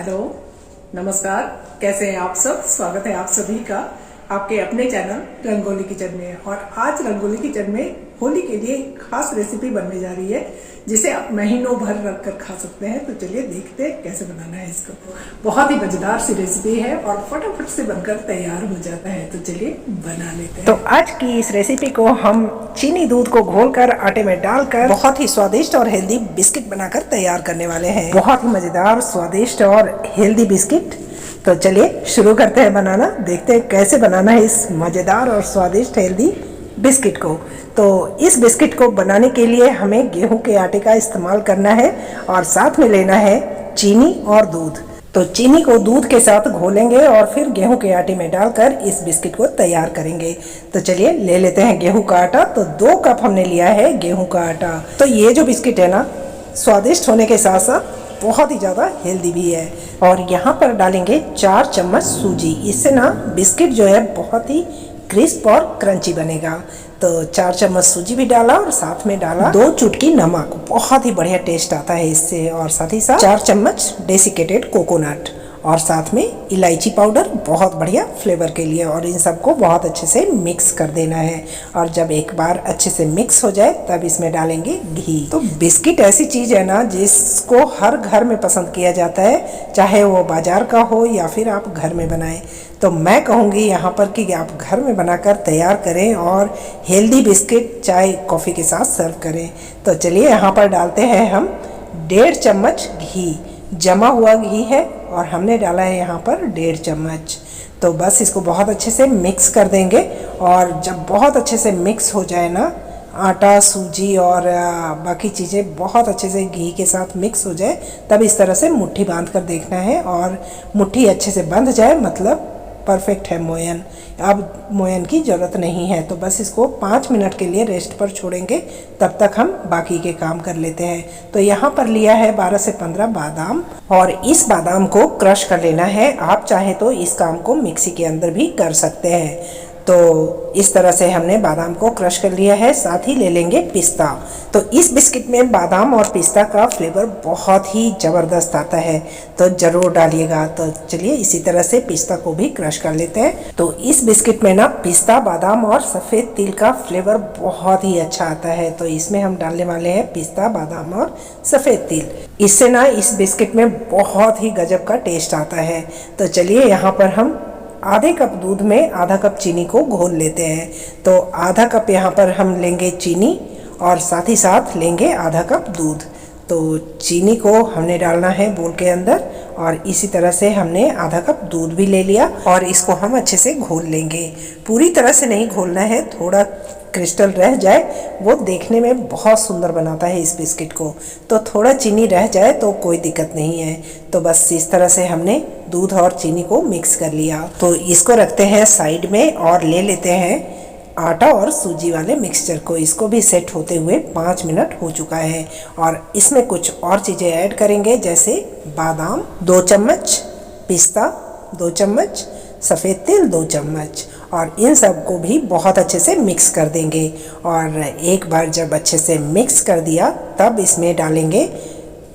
Hello, नमस्कार। कैसे हैं आप सब? स्वागत है आप सभी का आपके अपने चैनल रंगोली किचन में। और आज रंगोली किचन में होली के लिए एक खास रेसिपी बनने जा रही है जिसे आप महीनों भर रख कर खा सकते हैं। तो चलिए देखते हैं कैसे बनाना है इसको। बहुत ही मजेदार सी रेसिपी है और फटाफट से बनकर तैयार हो जाता है। तो चलिए बना लेते हैं। तो आज की इस रेसिपी को हम चीनी दूध को घोलकर आटे में डालकर बहुत ही स्वादिष्ट और हेल्दी बिस्किट बनाकर तैयार करने वाले हैं। बहुत ही मजेदार, स्वादिष्ट और हेल्दी बिस्किट। तो चलिए शुरू करते हैं बनाना। देखते हैं कैसे बनाना है इस मजेदार और स्वादिष्ट हेल्दी बिस्किट को। तो इस बिस्किट को बनाने के लिए हमें गेहूं के आटे का इस्तेमाल करना है और साथ में लेना है चीनी और दूध। तो चीनी को दूध के साथ घोलेंगे और फिर गेहूं के आटे में डालकर इस बिस्किट को तैयार करेंगे। तो चलिए ले लेते हैं गेहूं का आटा। तो 2 कप हमने लिया है गेहूं का आटा। तो ये जो बिस्किट है ना, स्वादिष्ट होने के साथ साथ बहुत ही ज़्यादा हेल्दी भी है। और यहाँ पर डालेंगे 4 चम्मच सूजी। इससे ना बिस्किट जो है बहुत ही क्रिस्प और क्रंची बनेगा। तो 4 चम्मच सूजी भी डाला और साथ में डाला 2 चुटकी नमक। बहुत ही बढ़िया टेस्ट आता है इससे। और साथ ही साथ 4 चम्मच डेसिकेटेड कोकोनट और साथ में इलायची पाउडर, बहुत बढ़िया फ्लेवर के लिए। और इन सबको बहुत अच्छे से मिक्स कर देना है। और जब एक बार अच्छे से मिक्स हो जाए तब इसमें डालेंगे घी। तो बिस्किट ऐसी चीज़ है ना जिसको हर घर में पसंद किया जाता है, चाहे वो बाजार का हो या फिर आप घर में बनाएं। तो मैं कहूँगी यहाँ पर कि आप घर में बनाकर तैयार करें और हेल्दी बिस्किट चाय कॉफ़ी के साथ सर्व करें। तो चलिए यहाँ पर डालते हैं हम 1.5 चम्मच घी। जमा हुआ घी है और हमने डाला है यहाँ पर 1.5 चम्मच। तो बस इसको बहुत अच्छे से मिक्स कर देंगे। और जब बहुत अच्छे से मिक्स हो जाए ना, आटा, सूजी और बाकी चीज़ें बहुत अच्छे से घी के साथ मिक्स हो जाए, तब इस तरह से मुट्ठी बांध कर देखना है। और मुट्ठी अच्छे से बंध जाए मतलब परफेक्ट है मोयन। अब मोयन की ज़रूरत नहीं है। तो बस इसको 5 मिनट के लिए रेस्ट पर छोड़ेंगे, तब तक हम बाकी के काम कर लेते हैं। तो यहाँ पर लिया है 12 से 15 बादाम और इस बादाम को क्रश कर लेना है। आप चाहे तो इस काम को मिक्सी के अंदर भी कर सकते हैं। तो इस तरह से हमने बादाम को क्रश कर लिया है। साथ ही ले लेंगे पिस्ता। तो इस बिस्किट में बादाम और पिस्ता का फ्लेवर बहुत ही ज़बरदस्त आता है, तो ज़रूर डालिएगा। तो चलिए इसी तरह से पिस्ता को भी क्रश कर लेते हैं। तो इस बिस्किट में ना पिस्ता, बादाम और सफ़ेद तिल का फ्लेवर बहुत ही अच्छा आता है। तो इसमें हम डालने वाले हैं पिस्ता, बादाम और सफ़ेद तिल। इससे ना इस बिस्किट में बहुत ही गजब का टेस्ट आता है। तो चलिए यहाँ पर हम आधे कप दूध में आधा कप चीनी को घोल लेते हैं। तो आधा कप यहाँ पर हम लेंगे चीनी और साथ ही साथ लेंगे आधा कप दूध। तो चीनी को हमने डालना है बोल के अंदर और इसी तरह से हमने आधा कप दूध भी ले लिया और इसको हम अच्छे से घोल लेंगे। पूरी तरह से नहीं घोलना है, थोड़ा क्रिस्टल रह जाए, वो देखने में बहुत सुंदर बनाता है इस बिस्किट को। तो थोड़ा चीनी रह जाए तो कोई दिक्कत नहीं है। तो बस इस तरह से हमने दूध और चीनी को मिक्स कर लिया। तो इसको रखते हैं साइड में और ले लेते हैं आटा और सूजी वाले मिक्सचर को। इसको भी सेट होते हुए 5 मिनट हो चुका है। और इसमें कुछ और चीज़ें ऐड करेंगे, जैसे बादाम 2 चम्मच, पिस्ता 2 चम्मच, सफ़ेद तिल 2 चम्मच। और इन सब को भी बहुत अच्छे से मिक्स कर देंगे। और एक बार जब अच्छे से मिक्स कर दिया तब इसमें डालेंगे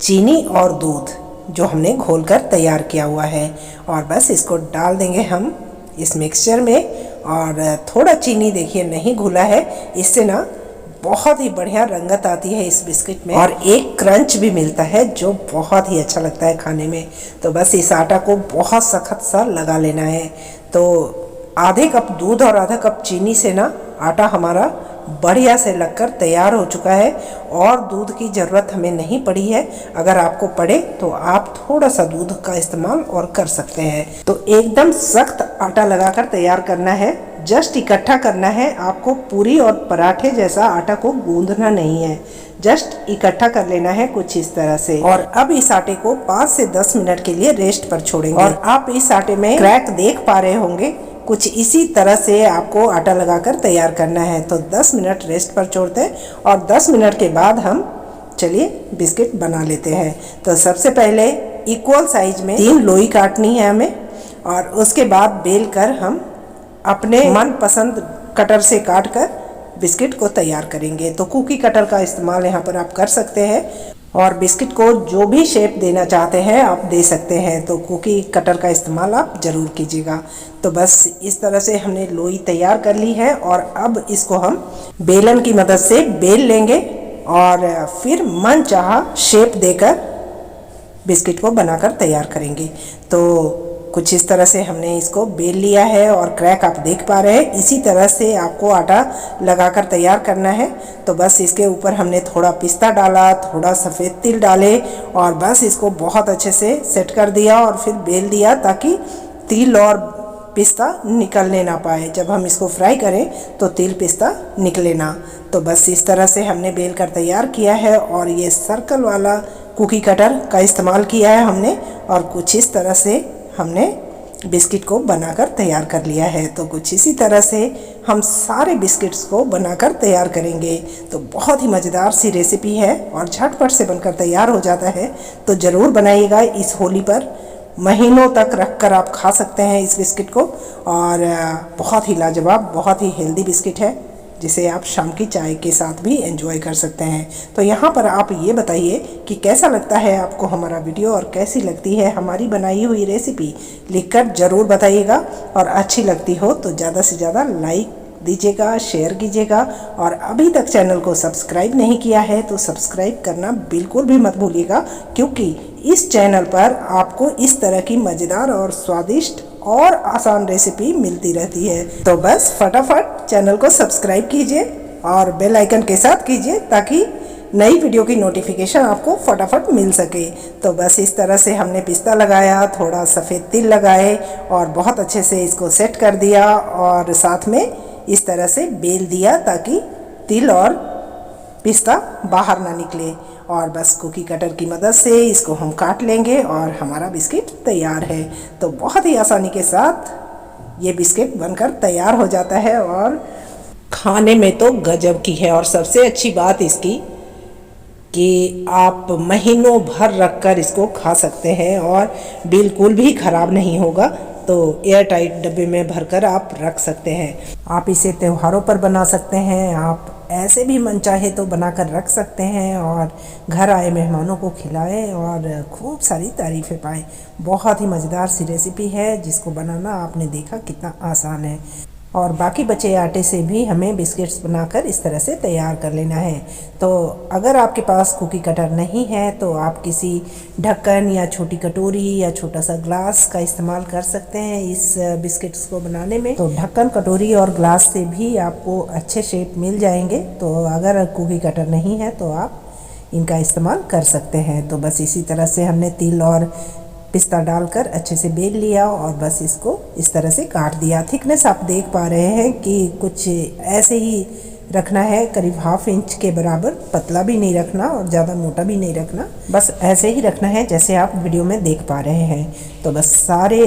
चीनी और दूध जो हमने घोलकर तैयार किया हुआ है। और बस इसको डाल देंगे हम इस मिक्सचर में। और थोड़ा चीनी देखिए नहीं घुला है, इससे ना बहुत ही बढ़िया रंगत आती है इस बिस्किट में और एक क्रंच भी मिलता है जो बहुत ही अच्छा लगता है खाने में। तो बस इस आटा को बहुत सख्त सा लगा लेना है। तो आधे कप दूध और आधा कप चीनी से ना आटा हमारा बढ़िया से लगकर तैयार हो चुका है और दूध की ज़रूरत हमें नहीं पड़ी है। अगर आपको पड़े तो आप थोड़ा सा दूध का इस्तेमाल और कर सकते हैं। तो एकदम सख्त आटा लगाकर तैयार करना है, जस्ट इकट्ठा करना है। आपको पूरी और पराठे जैसा आटा को गूंदना नहीं है, जस्ट इकट्ठा कर लेना है कुछ इस तरह से। और अब इस आटे को 5 से 10 मिनट के लिए रेस्ट पर छोड़ेंगे। और आप इस आटे में क्रैक देख पा रहे होंगे, कुछ इसी तरह से आपको आटा लगाकर तैयार करना है। तो 10 मिनट रेस्ट पर छोड़ते हैं और 10 मिनट के बाद हम चलिए बिस्किट बना लेते हैं। तो सबसे पहले इक्वल साइज में 3 लोई काटनी है हमें और उसके बाद बेल कर हम अपने मनपसंद कटर से काट कर बिस्किट को तैयार करेंगे। तो कुकी कटर का इस्तेमाल यहाँ पर आप कर सकते हैं। और बिस्किट को जो भी शेप देना चाहते हैं आप दे सकते हैं, तो कुकी कटर का इस्तेमाल आप ज़रूर कीजिएगा। तो बस इस तरह से हमने लोई तैयार कर ली है और अब इसको हम बेलन की मदद से बेल लेंगे और फिर मनचाहा शेप देकर बिस्किट को बनाकर तैयार करेंगे। तो कुछ इस तरह से हमने इसको बेल लिया है और क्रैक आप देख पा रहे हैं। इसी तरह से आपको आटा लगाकर तैयार करना है। तो बस इसके ऊपर हमने थोड़ा पिस्ता डाला, थोड़ा सफ़ेद तिल डाले और बस इसको बहुत अच्छे से सेट कर दिया और फिर बेल दिया ताकि तिल और पिस्ता निकलने ना पाए। जब हम इसको फ्राई करें तो तिल पिस्ता निकले ना। तो बस इस तरह से हमने बेल कर तैयार किया है और ये सर्कल वाला कुकी कटर का इस्तेमाल किया है हमने और कुछ इस तरह से हमने बिस्किट को बनाकर तैयार कर लिया है। तो कुछ इसी तरह से हम सारे बिस्किट्स को बनाकर तैयार करेंगे। तो बहुत ही मज़ेदार सी रेसिपी है और झटपट से बनकर तैयार हो जाता है। तो ज़रूर बनाइएगा। इस होली पर महीनों तक रखकर आप खा सकते हैं इस बिस्किट को और बहुत ही लाजवाब, बहुत ही हेल्दी बिस्किट है जिसे आप शाम की चाय के साथ भी एंजॉय कर सकते हैं। तो यहाँ पर आप ये बताइए कि कैसा लगता है आपको हमारा वीडियो और कैसी लगती है हमारी बनाई हुई रेसिपी, लिखकर ज़रूर बताइएगा। और अच्छी लगती हो तो ज़्यादा से ज़्यादा लाइक दीजिएगा, शेयर कीजिएगा और अभी तक चैनल को सब्सक्राइब नहीं किया है तो सब्सक्राइब करना बिल्कुल भी मत भूलिएगा, क्योंकि इस चैनल पर आपको इस तरह की मज़ेदार और स्वादिष्ट और आसान रेसिपी मिलती रहती है। तो बस फटाफट चैनल को सब्सक्राइब कीजिए और बेल आइकन के साथ कीजिए ताकि नई वीडियो की नोटिफिकेशन आपको फटाफट मिल सके। तो बस इस तरह से हमने पिस्ता लगाया, थोड़ा सफ़ेद तिल लगाए और बहुत अच्छे से इसको सेट कर दिया और साथ में इस तरह से बेल दिया ताकि तिल और पिस्ता बाहर ना निकले। और बस कुकी कटर की मदद से इसको हम काट लेंगे और हमारा बिस्किट तैयार है। तो बहुत ही आसानी के साथ ये बिस्किट बनकर तैयार हो जाता है और खाने में तो गजब की है। और सबसे अच्छी बात इसकी कि आप महीनों भर रखकर इसको खा सकते हैं और बिल्कुल भी ख़राब नहीं होगा। तो एयर टाइट डब्बे में भरकर आप रख सकते हैं। आप इसे त्योहारों पर बना सकते हैं, आप ऐसे भी मन चाहे तो बनाकर रख सकते हैं और घर आए मेहमानों को खिलाएं और खूब सारी तारीफ़ें पाएं। बहुत ही मज़ेदार सी रेसिपी है जिसको बनाना आपने देखा कितना आसान है। और बाकी बचे आटे से भी हमें बिस्किट्स बनाकर इस तरह से तैयार कर लेना है। तो अगर आपके पास कुकी कटर नहीं है तो आप किसी ढक्कन या छोटी कटोरी या छोटा सा ग्लास का इस्तेमाल कर सकते हैं इस बिस्किट्स को बनाने में। तो ढक्कन, कटोरी और ग्लास से भी आपको अच्छे शेप मिल जाएंगे। तो अगर कुकी कटर नहीं है तो आप इनका इस्तेमाल कर सकते हैं। तो बस इसी तरह से हमने तिल और पिस्ता डालकर अच्छे से बेल लिया और बस इसको इस तरह से काट दिया। थिकनेस आप देख पा रहे हैं कि कुछ ऐसे ही रखना है, करीब ½ इंच के बराबर। पतला भी नहीं रखना और ज़्यादा मोटा भी नहीं रखना, बस ऐसे ही रखना है जैसे आप वीडियो में देख पा रहे हैं। तो बस सारे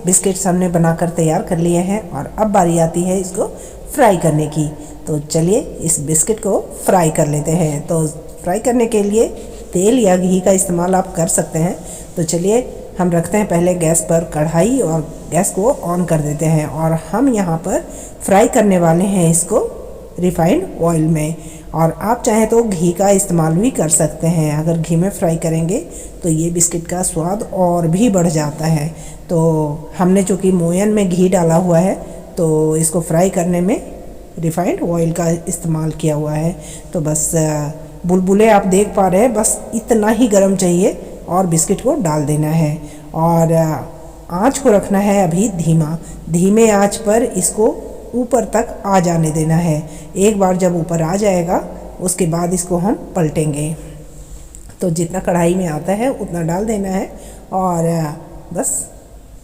बिस्किट्स हमने बनाकर तैयार कर लिए हैं और अब बारी आती है इसको फ्राई करने की। तो चलिए इस बिस्किट को फ्राई कर लेते हैं। तो फ्राई करने के लिए तेल या घी का इस्तेमाल आप कर सकते हैं। तो चलिए हम रखते हैं पहले गैस पर कढ़ाई और गैस को ऑन कर देते हैं और हम यहाँ पर फ्राई करने वाले हैं इसको रिफाइंड ऑयल में। और आप चाहें तो घी का इस्तेमाल भी कर सकते हैं। अगर घी में फ्राई करेंगे तो ये बिस्किट का स्वाद और भी बढ़ जाता है। तो हमने चूँकि मोयन में घी डाला हुआ है तो इसको फ्राई करने में रिफाइंड ऑयल का इस्तेमाल किया हुआ है। तो बस बुलबुले आप देख पा रहे हैं, बस इतना ही गर्म चाहिए और बिस्किट को डाल देना है और आँच को रखना है अभी धीमे आँच पर इसको ऊपर तक आ जाने देना है। एक बार जब ऊपर आ जाएगा उसके बाद इसको हम पलटेंगे। तो जितना कढ़ाई में आता है उतना डाल देना है और बस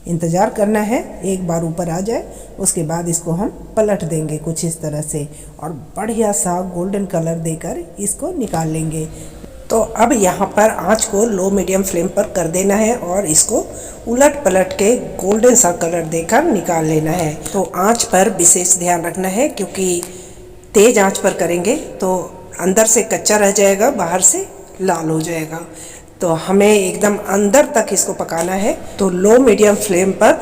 इंतज़ार करना है एक बार ऊपर आ जाए, उसके बाद इसको हम पलट देंगे कुछ इस तरह से और बढ़िया सा गोल्डन कलर देकर इसको निकाल लेंगे। तो अब यहाँ पर आँच को लो मीडियम फ्लेम पर कर देना है और इसको उलट पलट के गोल्डन सा कलर देकर निकाल लेना है। तो आँच पर विशेष ध्यान रखना है क्योंकि तेज़ आँच पर करेंगे तो अंदर से कच्चा रह जाएगा, बाहर से लाल हो जाएगा। तो हमें एकदम अंदर तक इसको पकाना है। तो लो मीडियम फ्लेम पर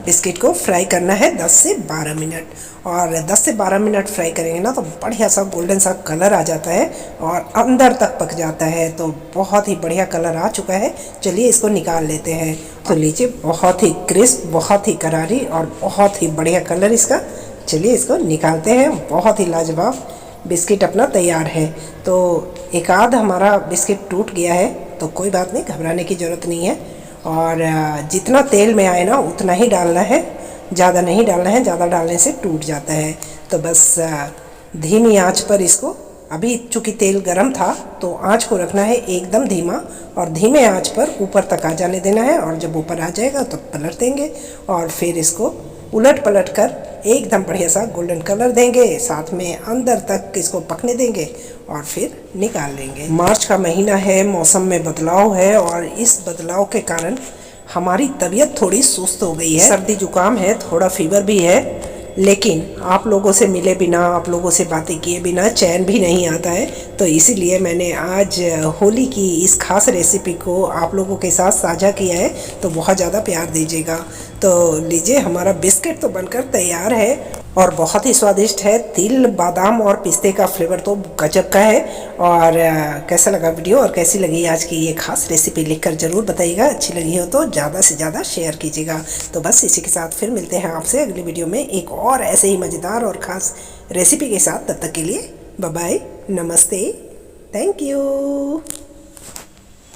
बिस्किट को फ्राई करना है 10 से 12 मिनट। और 10 से 12 मिनट फ्राई करेंगे ना तो बढ़िया सा गोल्डन सा कलर आ जाता है और अंदर तक पक जाता है। तो बहुत ही बढ़िया कलर आ चुका है, चलिए इसको निकाल लेते हैं। तो लीजिए, बहुत ही क्रिस्प, बहुत ही करारी और बहुत ही बढ़िया कलर इसका। चलिए इसको निकालते हैं। बहुत ही लाजवाब बिस्किट अपना तैयार है। तो एक आध हमारा बिस्किट टूट गया है, तो कोई बात नहीं, घबराने की ज़रूरत नहीं है। और जितना तेल में आए ना उतना ही डालना है, ज़्यादा नहीं डालना है, ज़्यादा डालने से टूट जाता है। तो बस धीमी आंच पर इसको, अभी चूँकि तेल गरम था तो आंच को रखना है एकदम धीमा और धीमे आंच पर ऊपर तक आ जाने देना है। और जब ऊपर आ जाएगा तो पलट देंगे और फिर इसको उलट पलट कर एकदम बढ़िया सा गोल्डन कलर देंगे, साथ में अंदर तक इसको पकने देंगे और फिर निकाल लेंगे। मार्च का महीना है, मौसम में बदलाव है और इस बदलाव के कारण हमारी तबीयत थोड़ी सुस्त हो गई है। सर्दी जुकाम है, थोड़ा फीवर भी है, लेकिन आप लोगों से मिले बिना, आप लोगों से बातें किए बिना चैन भी नहीं आता है। तो इसीलिए मैंने आज होली की इस खास रेसिपी को आप लोगों के साथ साझा किया है। तो बहुत ज़्यादा प्यार दीजिएगा। तो लीजिए, हमारा बिस्किट तो बनकर तैयार है और बहुत ही स्वादिष्ट है। तिल, बादाम और पिस्ते का फ्लेवर तो गजब का है। और कैसा लगा वीडियो और कैसी लगी आज की ये खास रेसिपी लिखकर ज़रूर बताइएगा। अच्छी लगी हो तो ज़्यादा से ज़्यादा शेयर कीजिएगा। तो बस इसी के साथ फिर मिलते हैं आपसे अगली वीडियो में एक और ऐसे ही मज़ेदार और ख़ास रेसिपी के साथ। तब तक के लिए बाय बाय, नमस्ते, थैंक यू।